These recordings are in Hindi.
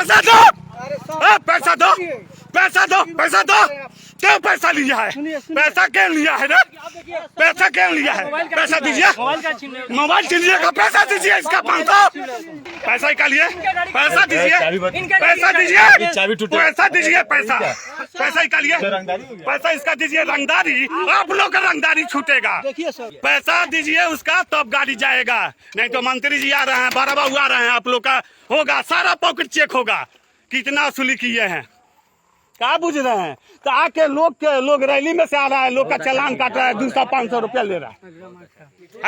पैसा दो, पैसा दो, पैसा दो, पैसा दो। क्यों पैसा लिया है? पैसा क्यों लिया है? पैसा क्यों लिया है? पैसा दीजिए, मोबाइल छीनिएगा, पैसा दीजिए इसका 500 पैसा निकालिए, पैसा दीजिए, पैसा दीजिए, पैसा दीजिए, पैसा पैसा निकालिए, पैसा इसका दीजिए। रंगदारी, आप लोग का रंगदारी छूटेगा। पैसा दीजिए उसका, तब गाड़ी जाएगा। नहीं तो मंत्री जी आ रहे हैं, बड़ा बाबू आ रहे हैं, आप लोग का होगा, सारा पॉकेट चेक होगा कितना वसूली किए हैं। क्या बुझ रहे हैं? तो आके लोग रैली में से आ रहा है, लोग का चालान काट रहा है, 200-500 रुपया ले रहा है।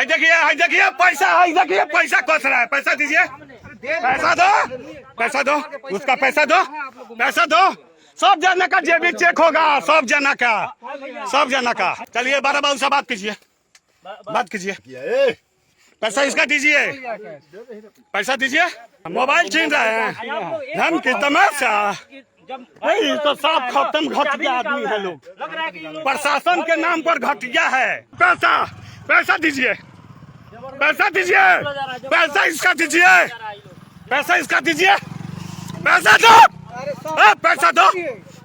देखिए पैसा, देखिए पैसा कस रहा है। पैसा दीजिए, पैसा दो, पैसा दो, उसका पैसा दो, पैसा दो। सब जना का जेबी चेक होगा, सब जना का, सब जना का। चलिए बड़ा बाबू से बात कीजिए, बात कीजिए। पैसा इसका दीजिए, पैसा दीजिए। मोबाइल छीन रहे हैं, धन की तमाशा। नहीं तो सब खत्म, घटिया आदमी है लोग, प्रशासन के नाम पर घटिया है। पैसा, पैसा दीजिए, पैसा दीजिए, पैसा इसका दीजिए, पैसा इसका दीजिए, पैसा दो, पैसा दो,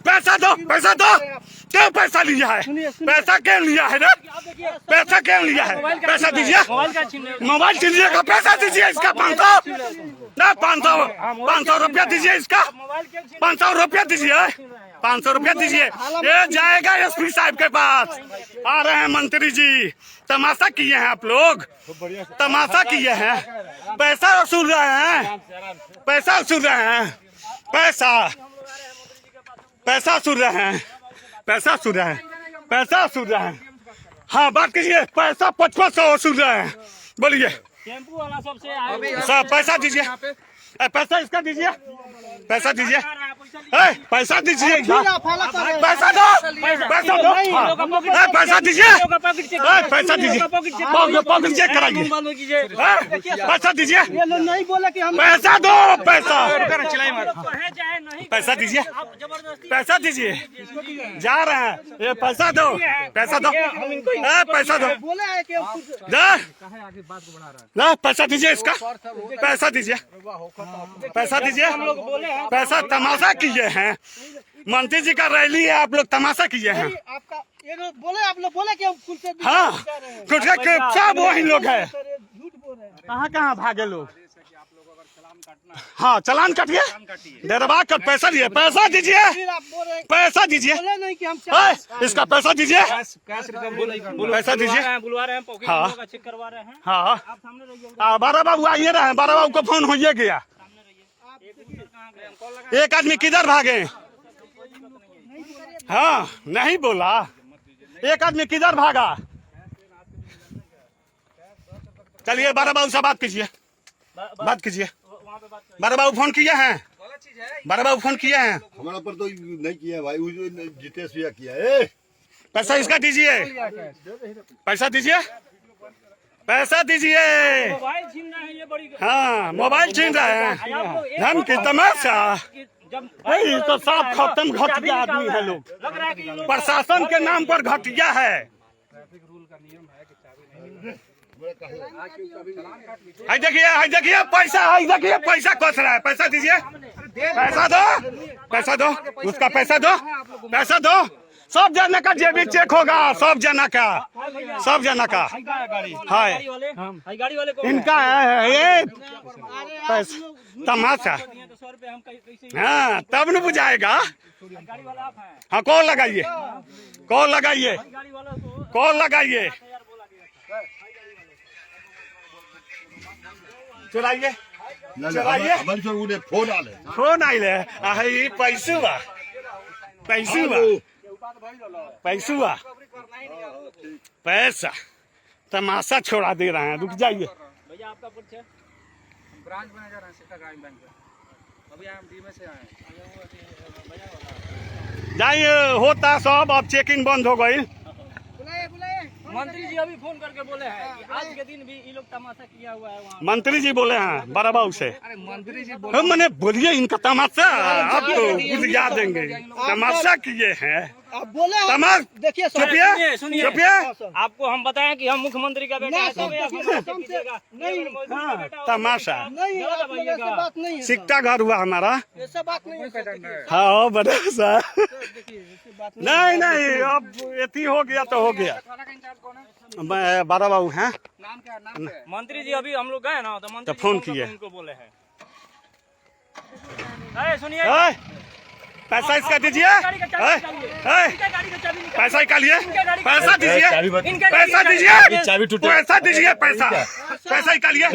पैसा दो, पैसा दो। क्यों पैसा लिया है? पैसा क्यों लिया है? पैसा क्यों लिया है? पैसा दीजिए, मोबाइल छीनिएगा, पैसा दीजिए इसका 500 रुपया दीजिए इसका, 500 रुपया दीजिए, 500 रुपया दीजिए। ये जाएगा एसपी साहब के पास। आ रहे हैं मंत्री जी, तमाशा किए हैं आप लोग, तमाशा किए हैं। पैसा वसूल रहे हैं, पैसा वसूल रहे हैं, पैसा पैसा वसूल रहे हैं, पैसा वसूल रहे हैं, पैसा वसूल रहे हैं। हाँ बात कीजिए, पैसा 5500 वसूल रहे हैं। बोलिए, टेम्पू वाला सबसे सब पैसा दीजिए, पैसा इसका दीजिए, पैसा दीजिए, पैसा दीजिए, पैसा दो, पैसा दो, पैसा दीजिए, पैसा दीजिए, पॉकेट चेक कराइए, पैसा दीजिए, नहीं बोला कि हम पैसा दो, पैसा पैसा दीजिए, पैसा दीजिए। जा रहे हैं, ये पैसा दो, पैसा दो, पैसा दो, बोले है कि ना, पैसा दीजिए इसका, पैसा दीजिए, पैसा दीजिए, पैसा। तमाशा किए हैं, मंत्री जी का रैली है, आप लोग तमाशा किए हैं। आपका ये बोले, आप लोग बोले कि हम खुद से हाँ, कुछ सब वही लोग है। झूठ बोल रहे हैं। कहाँ कहाँ भागे लोग? हाँ चलान काटिए, डरवा कर पैसा दिए, पैसा दीजिए, फिर आप बोल रहे हैं, पैसा दीजिए, बोले नहीं कि हम इसका पैसा दीजिए, पैसा दीजिए। बुलवा रहे हैं, पॉकेट हाँ। का चेक करवा रहे हैं। हाँ आप सामने रहिए, बारह बाबू आइए रहे, बारह बाबू को फोन हो गया। सामने रहिए। एक आदमी किधर भागे? हाँ नहीं बोला, एक आदमी किधर भागा? चलिए बारह बाबू से बात कीजिए, बात कीजिए। बारह बाबू फोन किए हैं, बारह बाबू फोन किए हैं। हमारा पर तो नहीं किया है भाई, वो जो जितेश भैया किया है। पैसा इसका दीजिए, पैसा दीजिए, पैसा दीजिए। मोबाइल छीन रहे हैं, ये बड़ी हाँ मोबाइल छीन रहे हैं, धन की तमाशा। नहीं तो सब खत्म, घटिया आदमी है लोग, लग रहा है कि ये लोग प्रशासन के नाम पर घटिया है। देखिए पैसा, देखिए पैसा कस रहा है। पैसा दीजिए, पैसा दो, पैसा दो, उसका पैसा दो, पैसा दो। सब जना का जेबी चेक होगा, सब जना का, सब जना का। है गाड़ी वाले को इनका है ये पैसा तमाशा। तो 100 रुपए हम कैसे? हाँ तब न बुझाएगा। गाड़ी वाला आप हैं, हाँ कॉल लगाइए, कॉल लगाइए, गाड़ी वाला को कॉल लगाइए, चलाइए, चलाइए। फोन आले फोन आइले, पैसुआ, पैसुआ, पैसुआ, पैसा तमाशा छोड़ा दे रहे हैं। रुक जाइए, भैया आपका परिचय? ब्रांच मैनेजर हैं सिक्का ग्रामीण बैंक में। अभी हम डी में से आए हैं। जाइए, होता सब, अब चेकिंग बंद हो गई। बुलाए बुलाए मंत्री जी अभी फोन करके बोले हैं कि आज के दिन भी ये लोग तमाशा किया हुआ है वहाँ। मंत्री जी बोले हैं बड़ा बाबू से। अरे मंत्री जी मैंने बोलिए इनका तमाशा, आप तो बुझा देंगे, तमाशा किए हैं। आप बोले हैं। तमाम देखिए सर, चुपिए सुनिए। चुपिए आपको हम बताएं कि हम मुख्यमंत्री का बेटा ना, है, तब सर, आप देखिए, हमसे हमसे- कीजिएगा। नहीं, ये अगर मौजूद हाँ, का बेटा होता तमाशा। तो नहीं गलत आप लोग ऐसे दबाइएगा। बात नहीं है सर। सिकटा घर हुआ हमारा। ऐसा बात नहीं है सर, देखिए, हाँ बड़ा सा सर, देखिए, ऐसी बात नहीं है। नहीं अब एती हो गया तो हो गया। थाना का इंचार्ज कौन है? मैं बारा बाबू हैं। नाम क्या है? नाम क्या है? मंत्री जी अभी हम लोग गए ना तो मंत्री तो फोन जी किए। उनको बोले हैं। अरे सुनिए, ए, पैसा इसका दीजिए। गाड़ी का चाबी ए, निकालिए। ए, इनका गाड़ी का चाबी निकालिए। पैसा निकालिए। इनका गाड़ी का पैसा दीजिए। इनका गाड़ी पैसा का दीजिए। चाबी टूटे। पैसा दीजिए। पैसा पैसा निकालिए।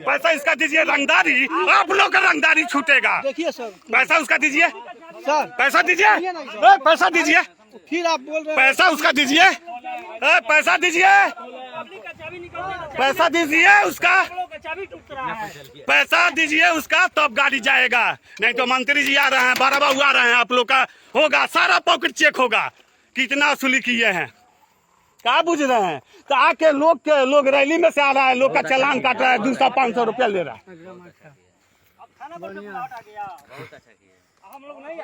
पैसा इसका दीजिए। रंगदारी आप लोग का रंगदारी छूटेगा। देखिए सर, पैसा उसका दीजिए। सर पैसा दीजिए। ए, पैसा दीजिए। फिर आप बोल रहे हैं पैसा उसका दीजिए। ए, पैसा दीजिए। अपनी का चाबी निकालिए। पैसा दीजिए उसका। आप लोग का चाबी टूट रहा है। पैसा दीजिए उसका तब गाड़ी जाएगा। नहीं तो मंत्री जी आ रहे हैं, बारा बाबू आ रहे हैं, आप लोग का होगा सारा पॉकेट चेक होगा कितना वसूली किए हैं। क्या बुझ रहे हैं? तो आके लोग रैली में से आ रहा है, लोग का चालान काट रहा है, 200-500 रुपया ले रहा है। अब खाना पर से बुलाहट आ गया। बहुत अच्छा किया।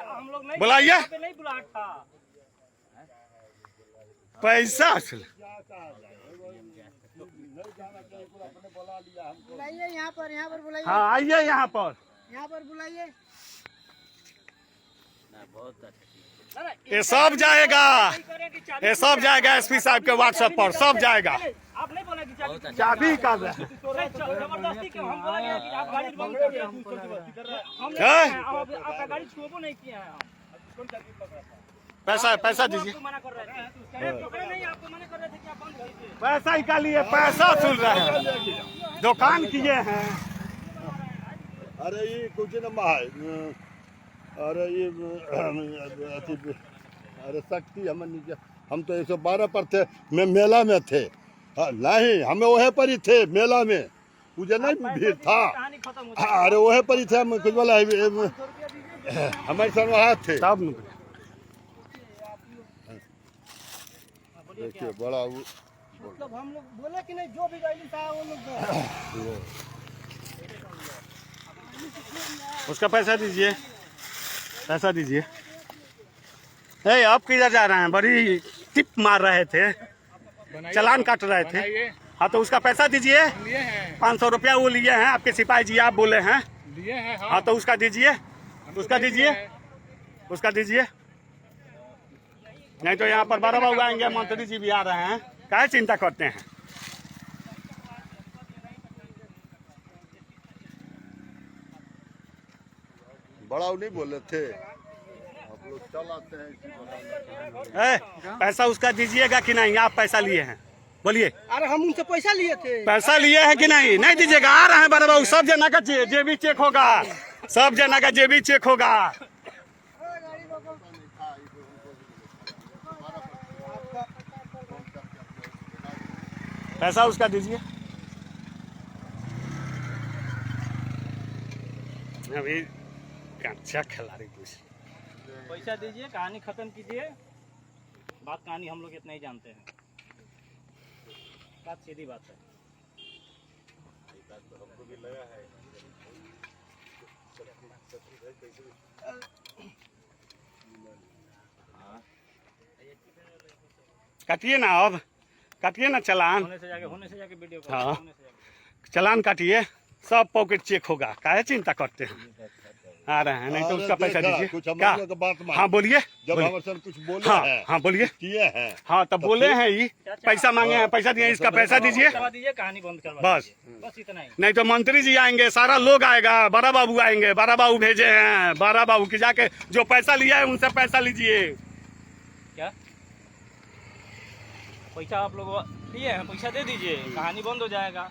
हम लोग नहीं बुलाइए। यहाँ पे नहीं बुलाहट था। पैसा असल बुलाइए, यहाँ पर बुलाइए, हाँ आइए यहाँ पर। यहाँ पर बुलाइए। ये सब जाएगा, ये सब जाएगा एसपी साहब के व्हाट्सएप पर, सब जाएगा। आप नहीं बोला कि चाबी चाबी कर रहे हैं। जबरदस्ती क्यों? हम बोला कि आप गाड़ी बंद करिए। हम नहीं हैं? किए हैं, आपका गाड़ी छुओ नहीं किया है। पैसा दीजिए। आपको मना कर रहे थे। पकड़े नहीं, आपको मना कर रहे थे कि आप बंद कीजिए। पैसा निकालिए। पैसा सुन रहे हैं, दुकान किए हैं। अरे ये कुछ न है अरे ये अरे शक्ति हम तो 112 पर थे, मैं मेला में थे। हाँ, नहीं हमें वह पर ही थे मेला में, मुझे नहीं भीड़ था। कहानी खत्म हो अरे वह पर ही थे, हम कुछ बोला हमारे संग वहाँ थे। तब देखिए बड़ा मतलब हम लोग बोले कि नहीं, जो भी गाड़ी था वो लोग गए। उसका पैसा दीजिए। पैसा दीजिए। ए, आप किधर जा रहे हैं? बड़ी टिप मार रहे थे, चालान काट रहे थे। हाँ तो उसका पैसा दीजिए। 500 रुपया वो लिए हैं आपके सिपाही जी, आप बोले हैं लिए हैं। हाँ तो उसका दीजिए। उसका दीजिए। उसका दीजिए। नहीं तो यहाँ पर बारा बाबू आएंगे, मंत्री जी भी आ रहे हैं, काहे चिंता करते हैं? बड़ा नहीं बोले थे, आप लोग चल आते हैं इसी बहाने। ए, पैसा उसका दीजिएगा कि नहीं? आप पैसा लिए हैं, बोलिए। अरे हम उनसे पैसा लिए थे। पैसा लिए हैं कि नहीं? नहीं दीजिएगा। आ रहे हैं बारा बाबू, सब जना का जेबी चेक होगा, सब जना का जेबी चेक होगा। पैसा उसका दीजिए। अभी कच्चा खिलाड़ी कुछ पैसा दीजिए, कहानी खत्म कीजिए। बात कहानी हम लोग इतना ही जानते हैं। बात सीधी बात है। काटिए ना, अब काटिए ना चालान। होने से जाके वीडियो कॉल। हाँ चालान काटिए, सब पॉकेट चेक होगा, काहे चिंता करते हैं? आ रहे हैं, नहीं तो उसका पैसा दीजिए। कुछ क्या? हमारे को बात मान। हाँ बोलिए। जब बोलिए। हमारे सर कुछ बोले हाँ हैं, हाँ बोलिए। किए हैं, हाँ तब बोले हैं ये पैसा मांगे हैं, पैसा दिए, इसका पैसा दीजिए। करवा दीजिए, कहानी बंद करवा बस। दीजिए। बस इतना ही। नहीं तो मंत्री जी आएंगे, सारा लोग आएगा, बारा बाबू आएंगे, बारा बाबू भेजे हैं, बारा बाबू की जाके जो पैसा लिया है उनसे पैसा लीजिए। क्या पैसा आप लोग लिए हैं? पैसा दे दीजिए, कहानी बंद हो जाएगा।